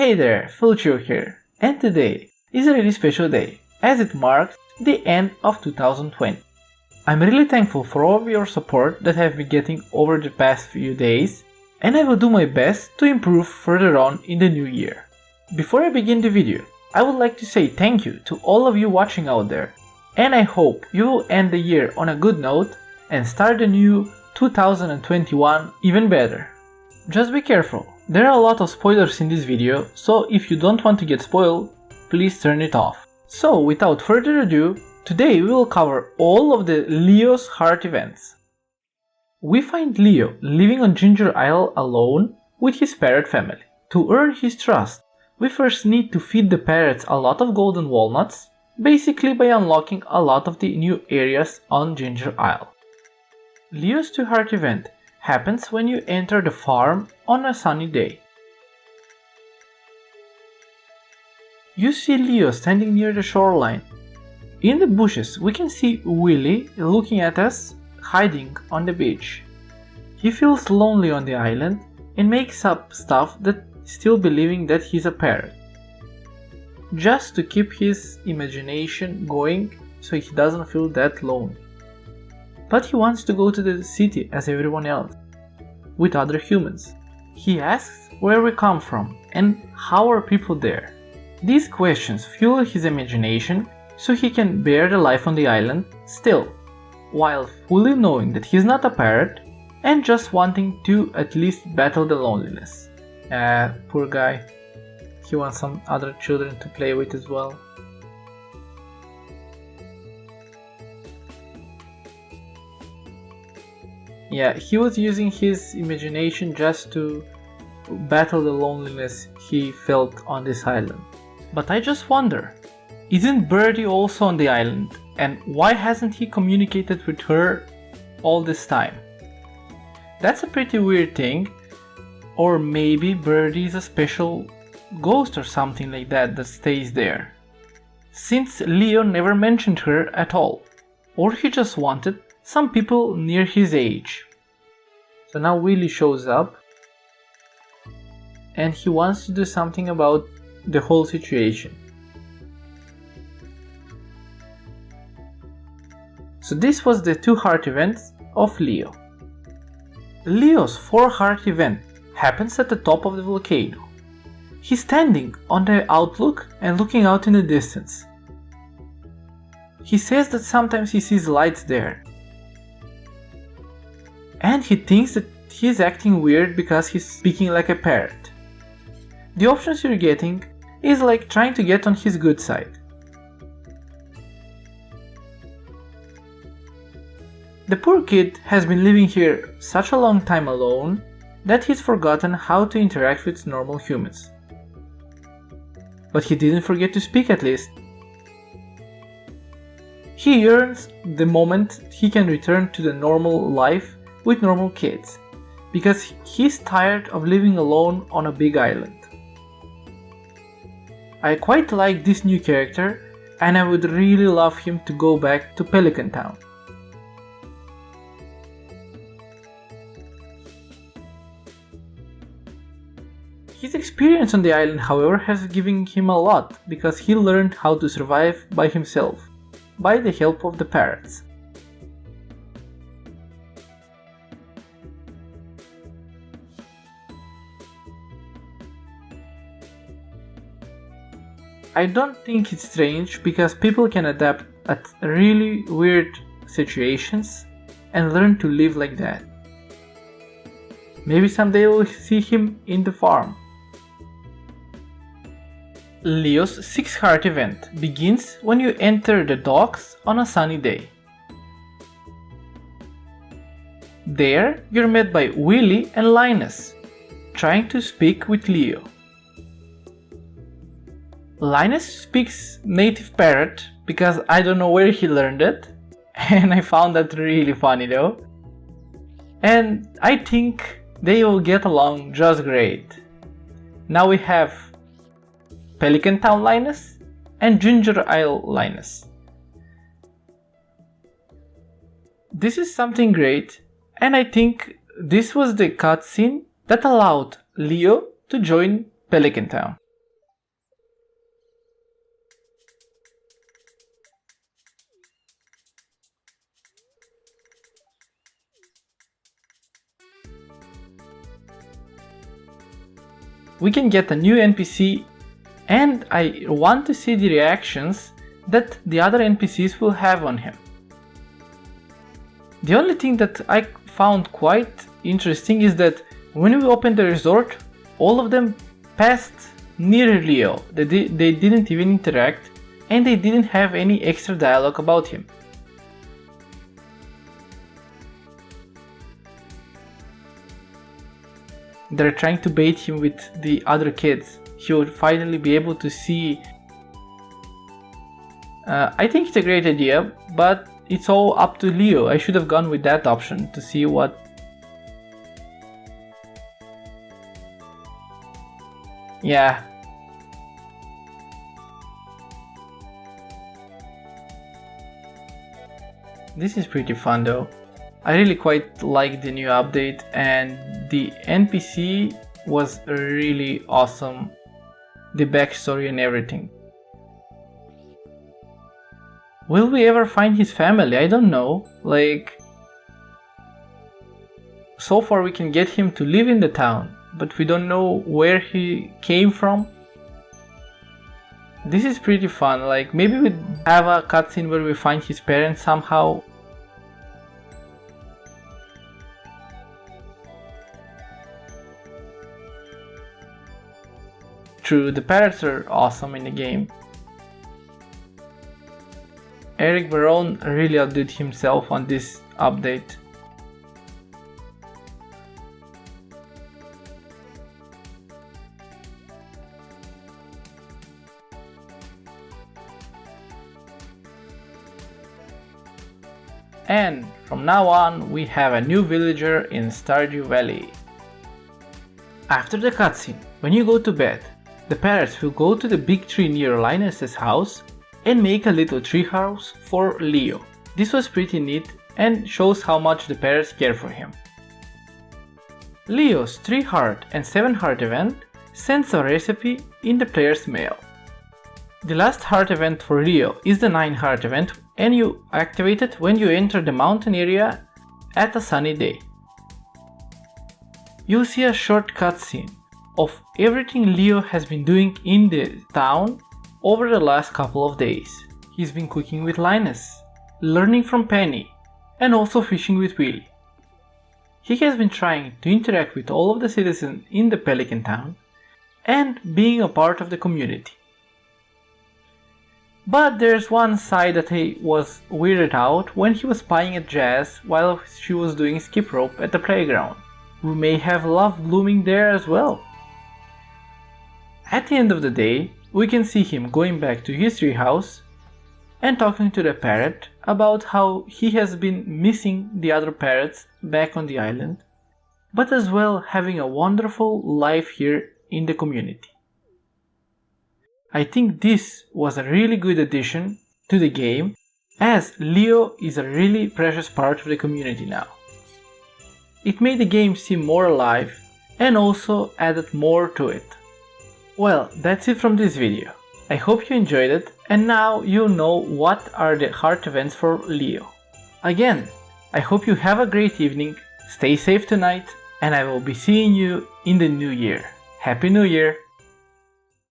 Hey there, PhilChill here, and today is a really special day, as it marks the end of 2020. I'm really thankful for all of your support that I've been getting over the past few days, and I will do my best to improve further on in the new year. Before I begin the video, I would like to say thank you to all of you watching out there, and I hope you will end the year on a good note and start the new 2021 even better. Just be careful. There are a lot of spoilers in this video, so if you don't want to get spoiled, please turn it off. So without further ado, today we will cover all of the Leo's heart events. We find Leo living on Ginger Isle alone with his parrot family. To earn his trust, we first need to feed the parrots a lot of golden walnuts, basically by unlocking a lot of the new areas on Ginger Isle. Leo's 2 heart event happens when you enter the farm on a sunny day. You see Leo standing near the shoreline. In the bushes we can see Willy looking at us, hiding on the beach. He feels lonely on the island and makes up stuff that still believing that he's a parrot, just to keep his imagination going so he doesn't feel that lonely. But he wants to go to the city as everyone else, with other humans. He asks where we come from and how are people there. These questions fuel his imagination so he can bear the life on the island still, while fully knowing that he's not a parrot and just wanting to at least battle the loneliness. Poor guy. He wants some other children to play with as well. Yeah, he was using his imagination just to battle the loneliness he felt on this island. But I just wonder, isn't Birdie also on the island, and why hasn't he communicated with her all this time? That's a pretty weird thing, or maybe Birdie is a special ghost or something like that stays there, since Leo never mentioned her at all, or he just wanted some people near his age. So now Willy shows up and he wants to do something about the whole situation. So this was the 2 heart events of Leo. Leo's 4 heart event happens at the top of the volcano. He's standing on the outlook and looking out in the distance. He says that sometimes he sees lights there, and he thinks that he's acting weird because he's speaking like a parrot. The options you're getting is like trying to get on his good side. The poor kid has been living here such a long time alone that he's forgotten how to interact with normal humans. But he didn't forget to speak at least. He yearns the moment he can return to the normal life with normal kids, because he's tired of living alone on a big island. I quite like this new character, and I would really love him to go back to Pelican Town. His experience on the island, however, has given him a lot, because he learned how to survive by himself, by the help of the parrots. I don't think it's strange, because people can adapt at really weird situations and learn to live like that. Maybe someday we'll see him in the farm. Leo's 6 heart event begins when you enter the docks on a sunny day. There you're met by Willy and Linus, trying to speak with Leo. Linus speaks native parrot because I don't know where he learned it, and I found that really funny though. And I think they will get along just great. Now we have Pelican Town Linus and Ginger Isle Linus. This is something great, and I think this was the cutscene that allowed Leo to join Pelican Town. we can get a new NPC, and I want to see the reactions that the other NPCs will have on him. The only thing that I found quite interesting is that when we opened the resort, all of them passed near Leo. They didn't even interact, and they didn't have any extra dialogue about him. They're trying to bait him with the other kids. He would finally be able to see. I think it's a great idea, but it's all up to Leo. I should have gone with that option to see what. Yeah. This is pretty fun though. I really quite like the new update, and the NPC was really awesome. The backstory and everything. Will we ever find his family? I don't know. Like, so far we can get him to live in the town, but we don't know where he came from. This is pretty fun. Like, maybe we have a cutscene where we find his parents somehow. True, the parrots are awesome in the game. Eric Barone really outdid himself on this update. And from now on, we have a new villager in Stardew Valley. After the cutscene, when you go to bed, the parrots will go to the big tree near Linus's house and make a little tree house for Leo. This was pretty neat and shows how much the parrots care for him. Leo's 3 heart and 7 heart event sends a recipe in the player's mail. The last heart event for Leo is the 9 heart event, and you activate it when you enter the mountain area at a sunny day. You'll see a short cutscene of everything Leo has been doing in the town over the last couple of days. He's been cooking with Linus, learning from Penny, and also fishing with Willy. He has been trying to interact with all of the citizens in the Pelican Town and being a part of the community. But there's one side that he was weirded out when he was spying at Jazz while she was doing skip rope at the playground. We may have love blooming there as well. At the end of the day, we can see him going back to his treehouse and talking to the parrot about how he has been missing the other parrots back on the island, but as well having a wonderful life here in the community. I think this was a really good addition to the game, as Leo is a really precious part of the community now. It made the game seem more alive and also added more to it. Well, that's it from this video. I hope you enjoyed it, and now you know what are the heart events for Leo. Again, I hope you have a great evening, stay safe tonight, and I will be seeing you in the new year. Happy New Year!